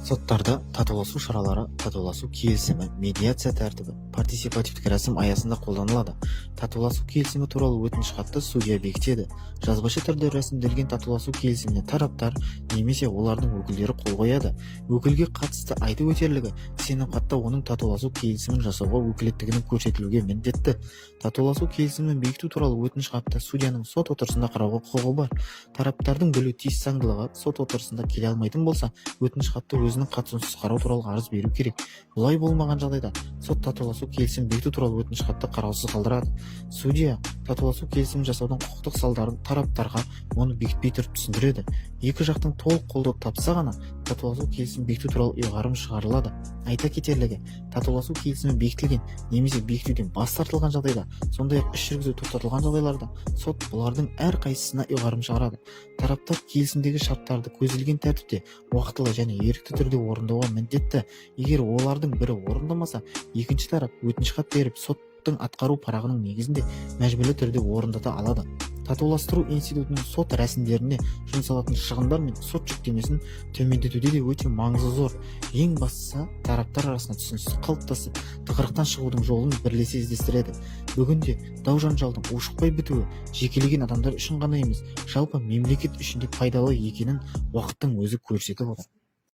Соттарда татуласу шаралары, татуласу келісімі, медиация тәртібі, партисипативтік рәсім аясында қолданылады. Татуласу келісімі туралы өтініш хатты судья бекітеді. Жазбаша түрде рәсімделген татуласу келісіміне тараптар немесе олардың өкілдері қол қояды. Өкілге қатысты айтып өтерлігі, сенімхатта оның татуласу келісімін жасауға өкілеттігінің көрсетілуге міндетті. Татуласу келісімін бекіту туралы өтініш хатты судьяның сот отырысында қарауға құқығы бар. Тараптардың білу тиіс заңдылығы сот отырысында келе алмайтын болса, өтініш хатты өзінің қатысусыз қарау туралы арыз беру керек. Бұлай болмаған жағдайда сот татуласу келісім бекіту туралы өтініш хатты қараусыз қалдырады. Судья татуласу келісімін жасаудың құқықтық салдарын тараптарға оны бекітпей тұрып түсіндіреді. Екі жақтың толық қолдау тапса ғана татуласу келісім бекіту туралы ұйғарым шығарылады. Айта кетерлігі, татуласу келісімі бекітілген немесе бекітуден бас тартылған жағдайда, сондай-ақ іс жүргізу тоқтатылған жағдайларда сот бұлардың әр қайсысына ұйғарым шығарады. Тараптар келісімдегі шарттарды көзделген тәртіпте уақытылы және ерікті түрде орындауға міндетті. Егер олардың бірі орындамаса, екінші тарап өтініш хат беріп, соттың атқару парағының негізінде мәжбүрлі түрде орындата алады. Татуластыру институтының сот рәсімдеріне жұмсалатын шығындар мен сот жүктемесін төмендетуде де өте маңызы зор. Ең бастысы, тараптар арасында түсіністік қалыптасып, тығырықтан шығудың жолын бірлесе іздестіреді. Бүгінде дау-жанжалдың ушықпай бітуі жекелеген адамдар үшін ғана емес, жалпы мемлекет үшін де пайдалы екенін уақыттың өзі көрсетіп отыр.